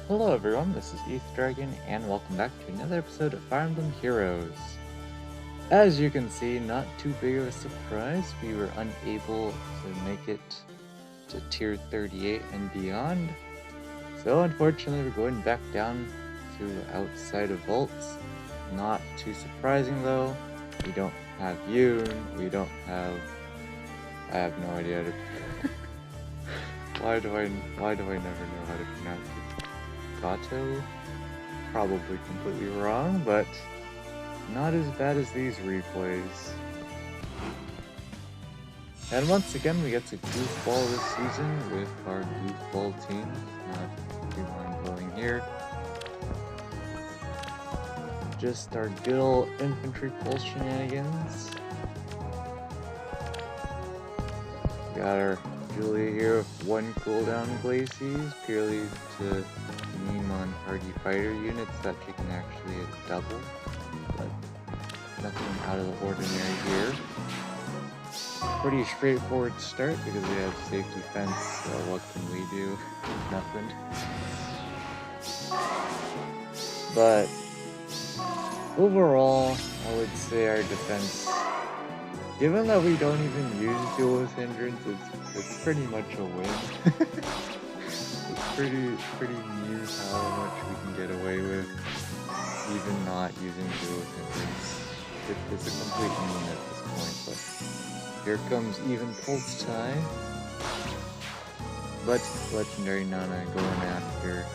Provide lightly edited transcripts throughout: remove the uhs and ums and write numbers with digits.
Hello everyone, this is ETH and welcome back to another episode of Fire Emblem Heroes. As you can see, not too big of a surprise, we were unable to make it to tier 38 and beyond. So unfortunately we're going back down to outside of Vaults. Not too surprising though, we don't have Yoon, we don't have... I have no idea Why do I never know how to pronounce it? Gato? Probably completely wrong, but not as bad as these replays. And once again, we get to goofball this season with our goofball team. Not too mind-blowing here. Just our good old infantry pulse shenanigans. Got our Julia here with one cooldown Glacies, purely to meme on hardy fighter units that she can actually double, but nothing out of the ordinary here. Pretty straightforward start because we have safe defense, so what can we do? Nothing. But overall, I would say our defense, given that we don't even use duelist hindrance, it's pretty much a win. It's pretty new how much we can get away with even not using duelist hindrance. It's a complete meme at this point, but here comes even pulse tie. But Legendary Nana going after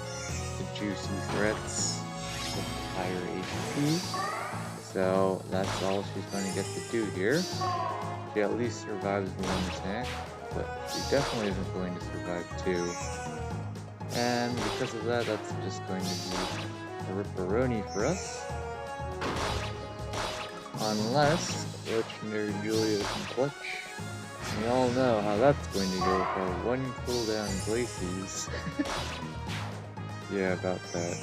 the juicy threats with higher HP. So that's all she's going to get to do here. She at least survives one attack, but she definitely isn't going to survive two. And because of that, that's just going to be a ripperoni for us. Unless Legendary Julia can clutch. We all know how that's going to go for one cooldown Glacies. Yeah, about that.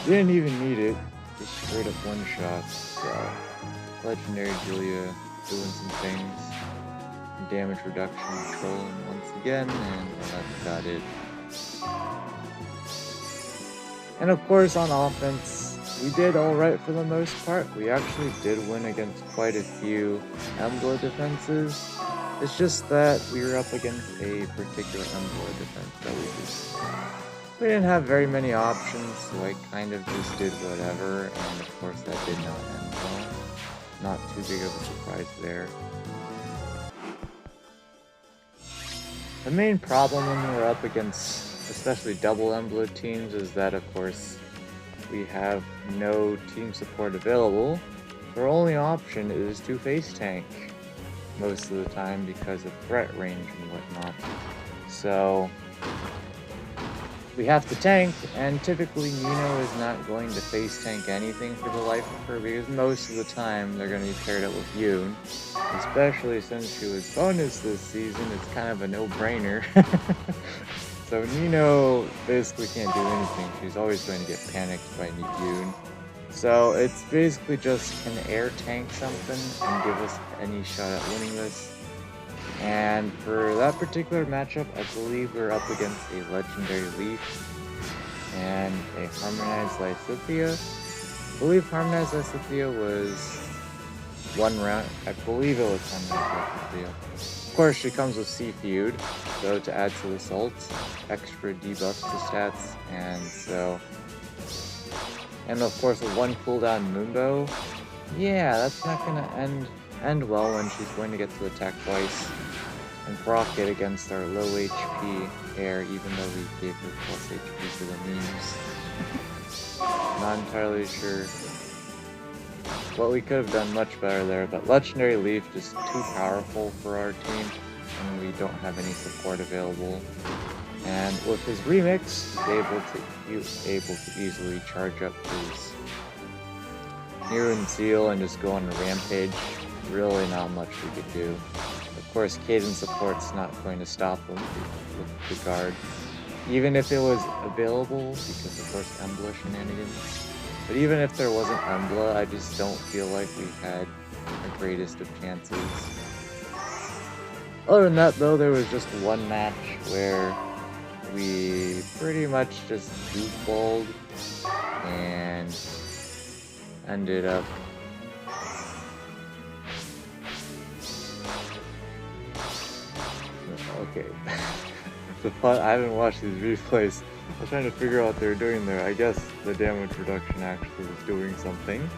Didn't even need it. Just straight up one shot, so Legendary Julia doing some things. Damage reduction, trolling once again, and that's about it. And of course on offense, we did alright for the most part. We actually did win against quite a few Emblem defenses. It's just that we were up against a particular Emblem defense that we didn't have very many options, so I kind of just did whatever, and of course that did not end well. Not too big of a surprise there. The main problem when we're up against, especially double Emblem teams, is that of course we have no team support available. Our only option is to face tank most of the time because of threat range and whatnot. So we have to tank, and typically Nino is not going to face tank anything for the life of her because most of the time they're going to be paired up with Yoon. Especially since she was bonus this season, it's kind of a no-brainer. So Nino basically can't do anything. She's always going to get panicked by Yoon. So it's basically just can air tank something and give us any shot at winning this. And for that particular matchup, I believe we're up against a Legendary Leaf and a Harmonized Lysithea. I believe Harmonized Lysithea was one round. I believe it was Harmonized Lysithea. Of course, she comes with C Feud, so to add to the Assault, extra debuff to stats, and of course with one cooldown Moonbow. Yeah, that's not gonna end well when she's going to get to attack twice and proc it against our low HP air, even though we gave her plus HP for the memes. Not entirely sure what we could have done much better there, but Legendary Leaf just too powerful for our team, and we don't have any support available. And with his remix, he was able to easily charge up his Nirun Seal and just go on a rampage. Really not much we could do. Of course, Cadence support's not going to stop him with the guard, even if it was available, because of course Emblem shenanigans. But even if there wasn't Emblem, I just don't feel like we had the greatest of chances. Other than that though, there was just one match where we pretty much just goofballed and ended up okay. I haven't watched these replays. I was trying to figure out what they were doing there. I guess the damage reduction actually was doing something.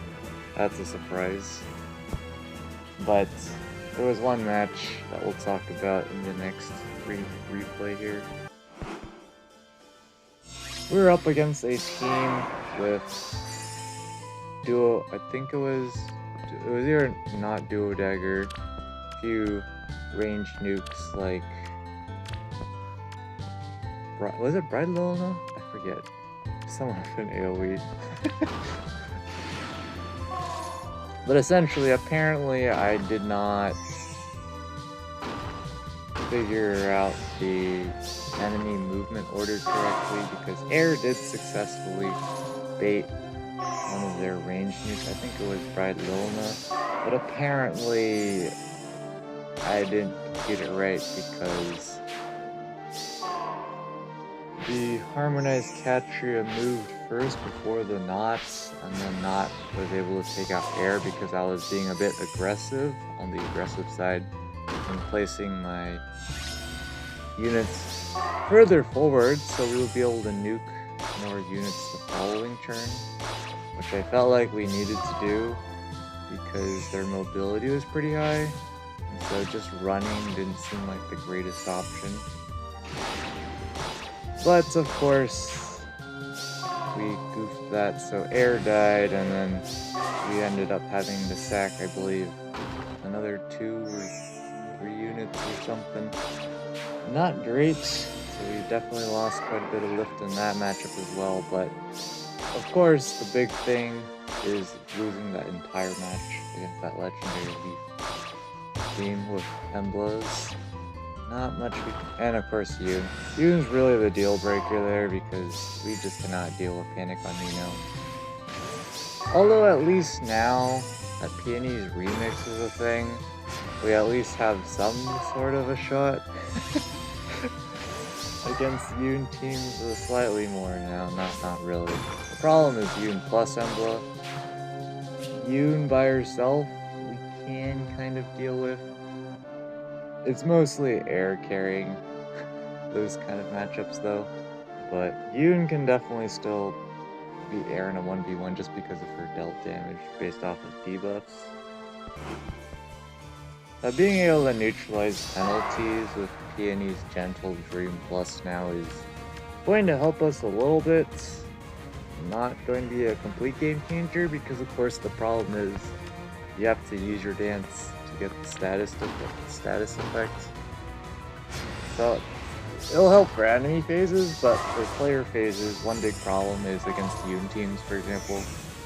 That's a surprise. But there was one match that we'll talk about in the next replay here. We were up against a team with duo. I think it was either not duo dagger, a few ranged nukes like. Was it Bride Lilna? I forget. Someone with an AoE. But essentially, apparently, I did not figure out the enemy movement order correctly because Air did successfully bait one of their ranged nukes. I think it was Bride Lilna. But apparently, I didn't get it right because the harmonized Catria moved first before the knots, and then Knot was able to take out Air because I was being a bit aggressive on the aggressive side and placing my units further forward so we would be able to nuke more units the following turn, which I felt like we needed to do because their mobility was pretty high, and so just running didn't seem like the greatest option. But of course, we goofed that, so Air died, and then we ended up having to sack, I believe, another 2 or 3 units or something. Not great, so we definitely lost quite a bit of lift in that matchup as well, but of course, the big thing is losing that entire match against that legendary Leaf team with Emblems. Not much we can, and of course Yoon. Yoon's really the deal breaker there because we just cannot deal with Panic on Nino. Although at least now that Peony's remix is a thing, we at least have some sort of a shot against Yoon teams with slightly more now, not really. The problem is Yoon plus Embla. Yoon by herself, we can kind of deal with. It's mostly Air carrying those kind of matchups though, but Yoon can definitely still beat Air in a 1v1 just because of her dealt damage based off of debuffs. Being able to neutralize penalties with Peony's Gentle Dream Plus now is going to help us a little bit. Not going to be a complete game changer because of course the problem is you have to use your dance to get the status effect. So it'll help for enemy phases, but for player phases, one big problem is against Yoon teams, for example.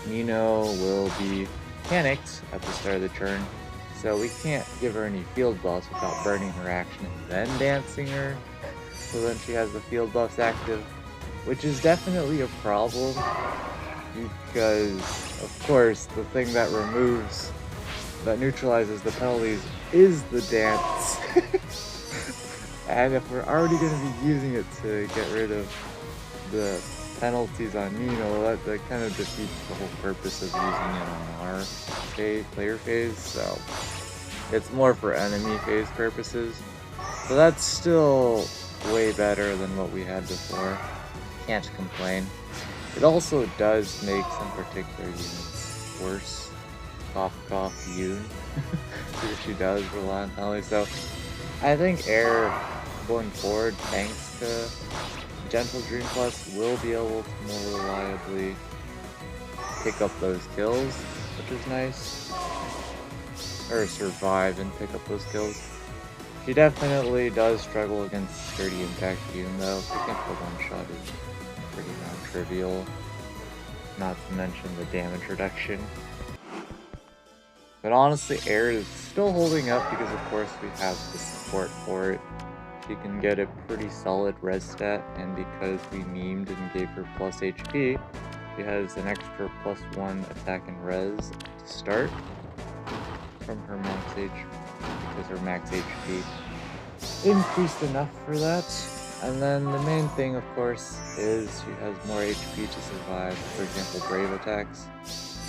Nino will be panicked at the start of the turn, so we can't give her any field buffs without burning her action and then dancing her, so then she has the field buffs active, which is definitely a problem because, of course, the thing that neutralizes the penalties is the dance. And if we're already going to be using it to get rid of the penalties on Nino, that kind of defeats the whole purpose of using it on our player phase, so it's more for enemy phase purposes. So that's still way better than what we had before. Can't complain. It also does make some particular units worse. Cough cough Yoon. Because she does rely on penalties. So I think Air going forward, thanks to Gentle Dream Plus, will be able to more reliably pick up those kills, which is nice. Or survive and pick up those kills. She definitely does struggle against Sturdy Impact Yoon though. Picking up the one shot is pretty non-trivial. Not to mention the damage reduction. But honestly, Air is still holding up because of course we have the support for it. She can get a pretty solid res stat, and because we memed and gave her plus HP, she has an extra +1 attack and res to start from her max HP, because her max HP increased enough for that. And then the main thing, of course, is she has more HP to survive, for example, brave attacks.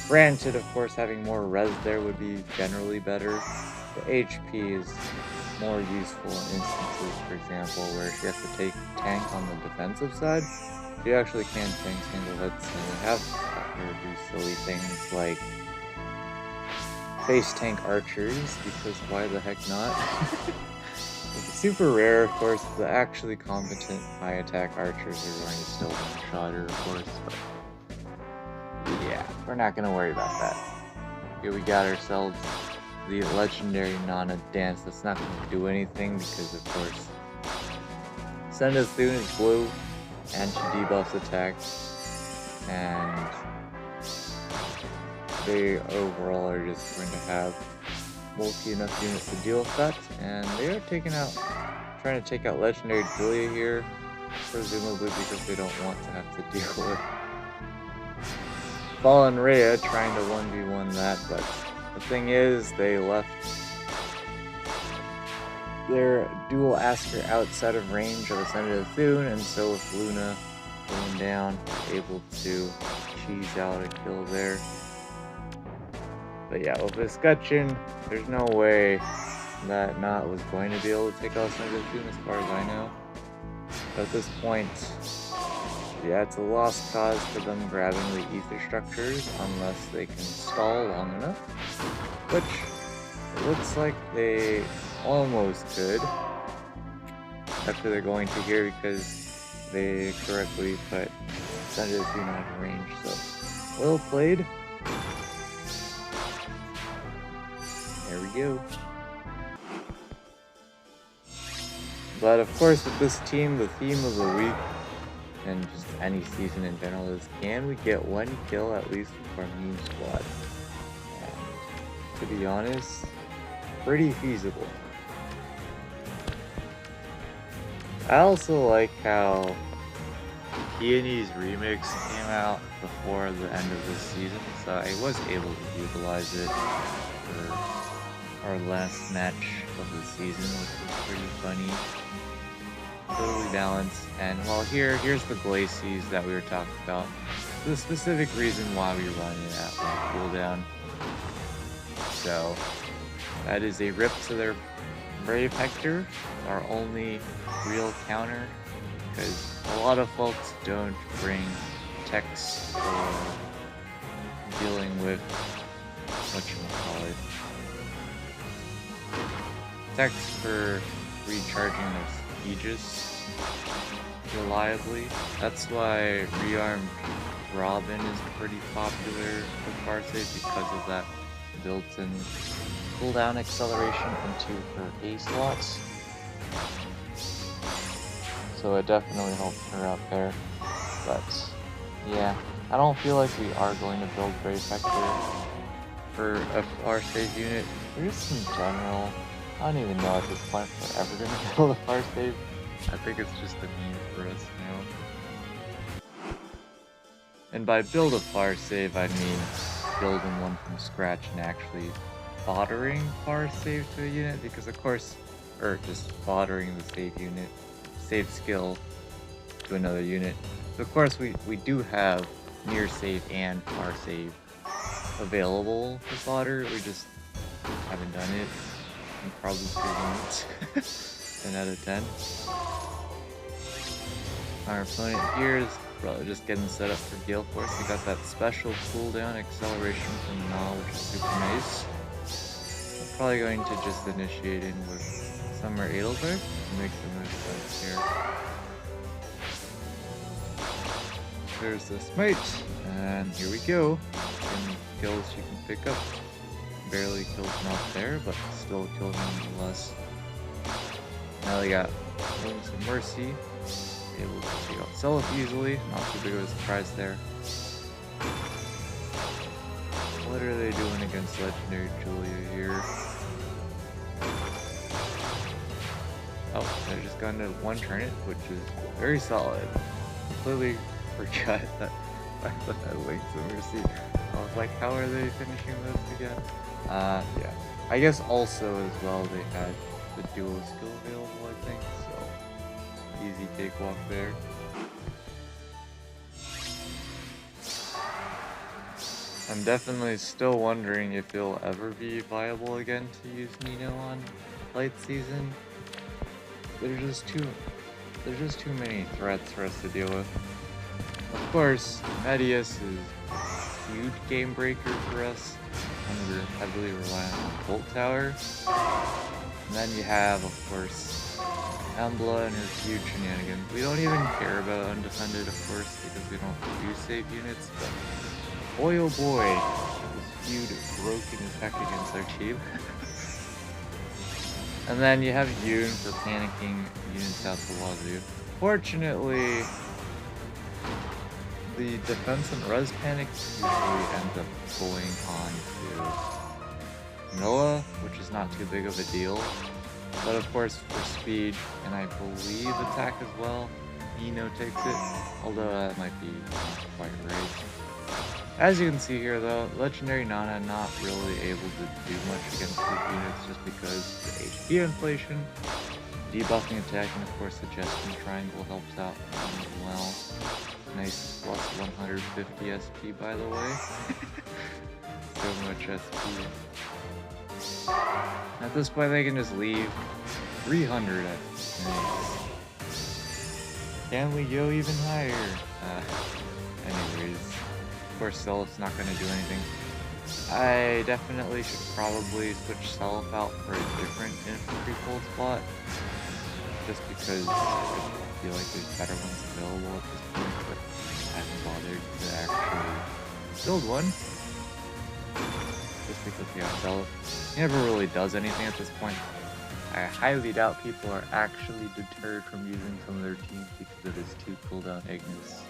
Granted, of course, having more res there would be generally better. The HP is more useful in instances, for example, where she has to take tank on the defensive side. She actually can tank single hits, and we have her do silly things like face tank archers, because why the heck not? It's super rare, of course. The actually competent high attack archers are going to still one-shot her, of course, but yeah, we're not going to worry about that. Here we got ourselves the legendary Nana dance. That's not going to do anything because, of course, Sendathun is blue, and she debuffs attack, and they overall are just going to have bulky enough units to deal with that, and they are trying to take out legendary Julia here, presumably because they don't want to have to deal with Fallen Rhea trying to 1v1 that, but the thing is, they left their dual Asker outside of range of Ascended Thune, and so with Luna going down, they're able to cheese out a kill there. But yeah, with Escutcheon, there's no way that Not was going to be able to take out Ascended Thune as far as I know. But at this point, yeah, it's a lost cause for them grabbing the ether structures unless they can stall long enough, which it looks like they almost could. Actually, they're going to here because they correctly put Ascended Thune out of range, so well played. There we go. But of course, with this team, the theme of the week, and just any season in general, is can we get one kill at least with our meme squad? And to be honest, pretty feasible. I also like how Peony's remix came out before the end of this season, so I was able to utilize it for our last match of the season, which was pretty funny. Totally balanced. And well, here's the Glacies that we were talking about. The specific reason why we run it at cooldown. So that is a rip to their Brave Hector, our only real counter, because a lot of folks don't bring techs for dealing with whatchamacallit. Techs for recharging their Aegis reliably. That's why rearmed Robin is pretty popular with Farsight, because of that built-in cooldown acceleration into her A slots. So it definitely helps her out there. But yeah, I don't feel like we are going to build Brave Hector for a Farsight unit, or just in general. I don't even know at this point if we're ever going to build a far save. I think it's just a meme for us now. And by build a far save, I mean building one from scratch and actually foddering far save to a unit, because of course, or just foddering the save unit, save skill to another unit. So of course we do have near save and far save available for fodder, we just haven't done it. Probably 2 won't. 10 out of 10. Our opponent here is probably just getting set up for Gale Force. He got that special cooldown acceleration from Na, which is super nice. I'm probably going to just initiate in with Summer Edelberg to make the most sense here. There's the smite, and here we go. Any kills you can pick up. Barely killed him out there, but still killed him nonetheless. Now they got Wings of Mercy, able to take out Self easily, not too big of a surprise there. What are they doing against Legendary Julia here? Oh, they're just going to one turn it, which is very solid. Completely forgot that I had Wings of Mercy. I was like, how are they finishing this again? Yeah. I guess also as well they had the dual skill available, I think, so easy cakewalk there. I'm definitely still wondering if it'll ever be viable again to use Nino on light season. There's just too many threats for us to deal with. Of course, Medius is a huge game breaker for us, and we're heavily reliant on Bolt Tower. And then you have, of course, Emblem and her huge shenanigans. We don't even care about undefended, of course, because we don't do save units, but boy oh boy, this feud broken as heck against our team. And then you have Yoon for panicking units out the wazoo. Fortunately, the defense and res panic usually ends up going on to Milla, which is not too big of a deal. But of course, for speed, and I believe attack as well, Nino takes it, although that might be not quite right. As you can see here though, Legendary Nana not really able to do much against these units just because the HP inflation, debuffing attack, and of course the Suggestion Triangle helps out as well. Nice plus 150 SP by the way. So much SP. At this point they can just leave 300 SP. Can we go even higher? Anyways. Of course, Self's not going to do anything. I definitely should probably switch Self out for a different infantry pull spot. Just because I feel like there's better ones available at this point, but I haven't bothered to actually build one. Just because, yeah, Self never really does anything at this point. I highly doubt people are actually deterred from using some of their teams because of his 2 cooldown Ignis.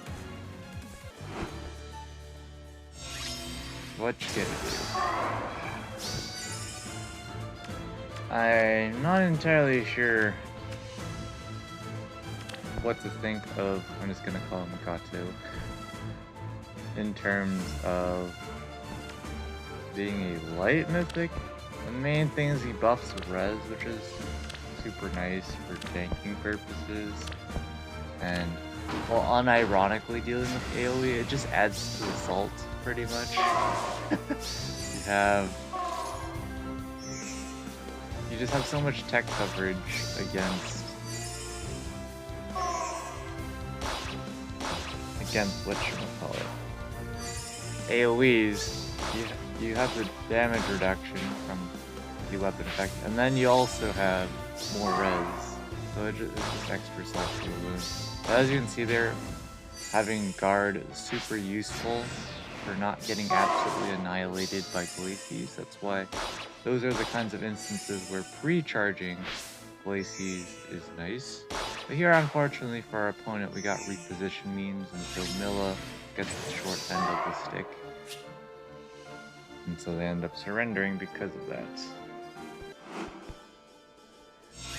What you gonna do? I'm not entirely sure what to think of, I'm just gonna call him Kato, in terms of being a light mythic. The main thing is he buffs res, which is super nice for tanking purposes, and well, unironically dealing with AoE, it just adds to assault pretty much. You just have so much tech coverage against whatchamacallit, AoEs. You have the damage reduction from the weapon effect, and then you also have more res, so it's just extra self to the wound. But as you can see there, having guard is super useful for not getting absolutely annihilated by Glacies. That's why those are the kinds of instances where pre-charging Glacies is nice. But here, unfortunately for our opponent, we got reposition memes, and so Milla gets the short end of the stick. And so they end up surrendering because of that.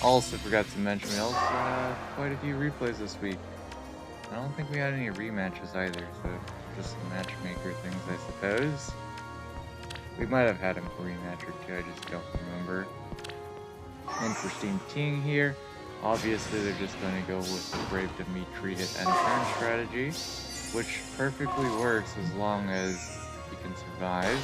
Also forgot to mention, we also have quite a few replays this week. I don't think we had any rematches either, so just some matchmaker things, I suppose. We might have had a rematch or two, I just don't remember. Interesting team here. Obviously, they're just going to go with the Brave Dimitri hit and turn strategy, which perfectly works as long as you can survive.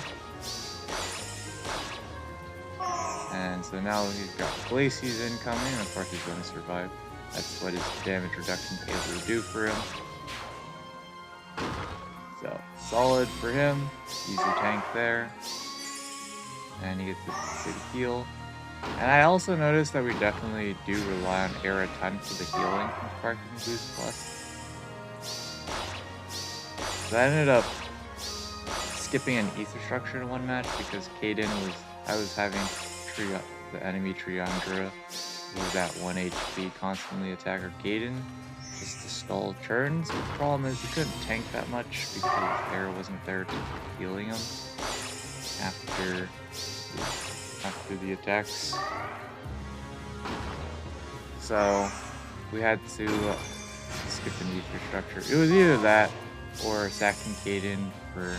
And so now he's got Glacies incoming, and of course he's going to survive. That's what his damage reduction is able to do for him. So, solid for him. Easy tank there. And he gets a good heal. And I also noticed that we definitely do rely on air a ton for the healing from Sparking Boost Plus. So I ended up skipping an Ether Structure in one match because I was having the enemy Triandra was at 1 HP, constantly attack our Gaiden just to stall turns. The problem is he couldn't tank that much because air wasn't there to keep healing him after the attacks. So we had to skip an Ether Structure. It was either that or sacking Gaiden for,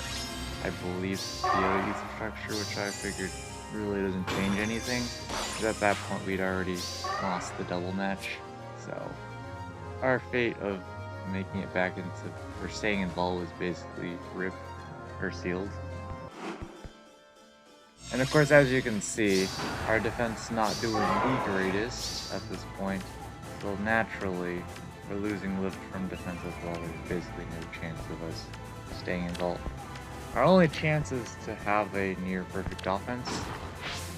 I believe, the other Ether Structure, which I figured really doesn't change anything. Because at that point we'd already lost the double match. So our fate of making it back into, or staying in vault is basically ripped or sealed. And of course, as you can see, our defense not doing the greatest at this point, so naturally, we're losing lift from defense as well. There's basically no chance of us staying in vault. Our only chance is to have a near perfect offense,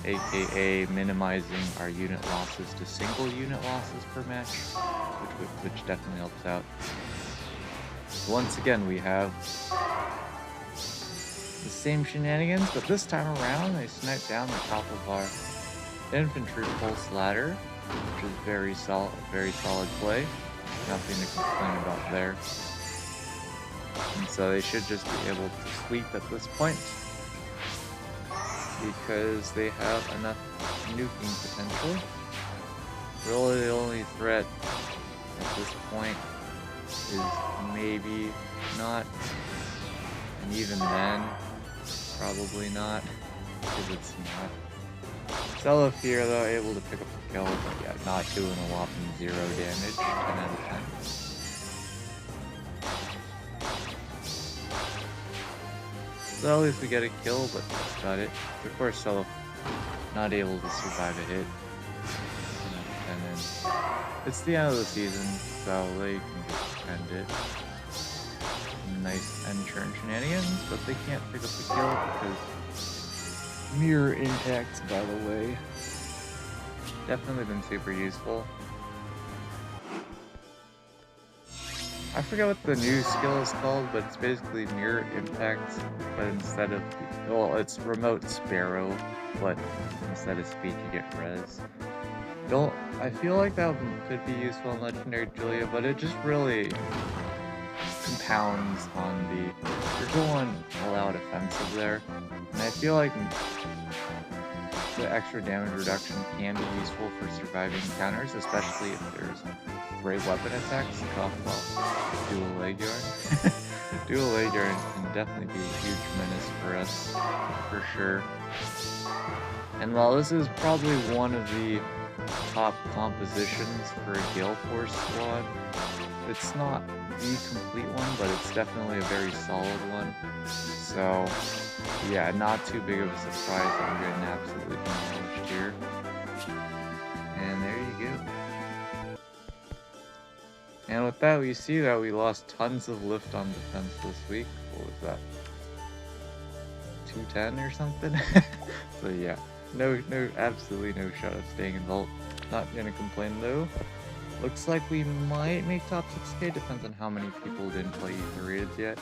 aka minimizing our unit losses to single unit losses per match, which definitely helps out. Once again, we have the same shenanigans, but this time around they snipe down the top of our infantry pulse ladder, which is very solid play. Nothing to complain about there. And so they should just be able to sweep at this point, because they have enough nuking potential. Really the only threat at this point is maybe not, and even then, probably not, because it's not. Seliph here though, able to pick up the kill, but yeah, not doing a whopping 0 damage, 10 out of 10. So at least we get a kill, but that's about it. Of course, Seliph not able to survive a hit. And then it's the end of the season, so they can just end it. Nice end turn shenanigans, but they can't pick up the kill because mirror impacts, by the way. Definitely been super useful. I forget what the new skill is called, but it's basically mirror impact, but instead of, well, it's remote sparrow, but instead of speed you get res. I feel like that could be useful in Legendary Julia, but it just really compounds on the, you're going all out offensive there, and I feel like the extra damage reduction can be useful for surviving counters, especially if there's great weapon attacks. Well, dual leg yarn. Dual leg yarn can definitely be a huge menace for us, for sure. And while this is probably one of the top compositions for a Gale Force squad, it's not the complete one, but it's definitely a very solid one. So yeah, not too big of a surprise that I'm getting absolutely demolished here. And there you go. And with that, we see that we lost tons of lift on defense this week. What was that? 210 or something? So yeah, absolutely no shot of staying in vault. Not gonna complain though. Looks like we might make top 6k, depends on how many people didn't play Aetherids yet.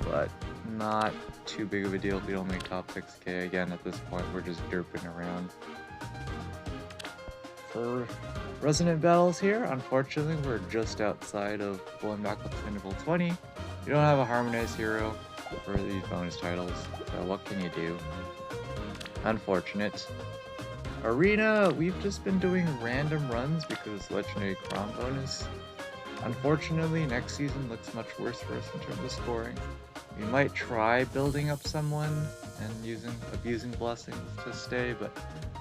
But not too big of a deal if we don't make top 6k. Again, at this point, we're just derping around. For Resonant Battles here, unfortunately, we're just outside of going back up to Pinnacle 20. You don't have a Harmonized hero for these bonus titles, so what can you do? Unfortunate. Arena, we've just been doing random runs because Legendary Crown bonus. Unfortunately, next season looks much worse for us in terms of scoring. We might try building up someone and abusing blessings to stay, but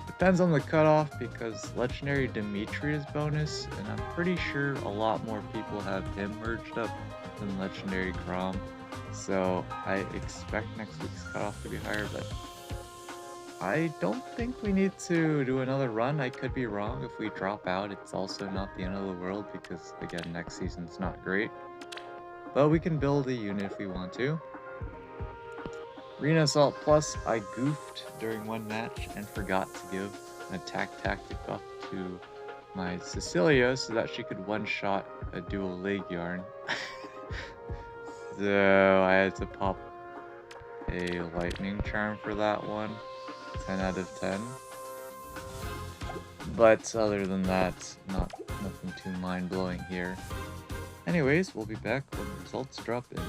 depends on the cutoff because Legendary Demetrius bonus, and I'm pretty sure a lot more people have him merged up than Legendary Crom. So I expect next week's cutoff to be higher, but I don't think we need to do another run. I could be wrong. If we drop out, it's also not the end of the world because, again, next season's not great. But we can build a unit if we want to. Arena Assault Plus, I goofed during one match and forgot to give an attack tactic buff to my Cecilia so that she could one-shot a dual leg yarn. So I had to pop a lightning charm for that one. 10 out of 10. But other than that, nothing too mind-blowing here. Anyways, we'll be back when the results drop in.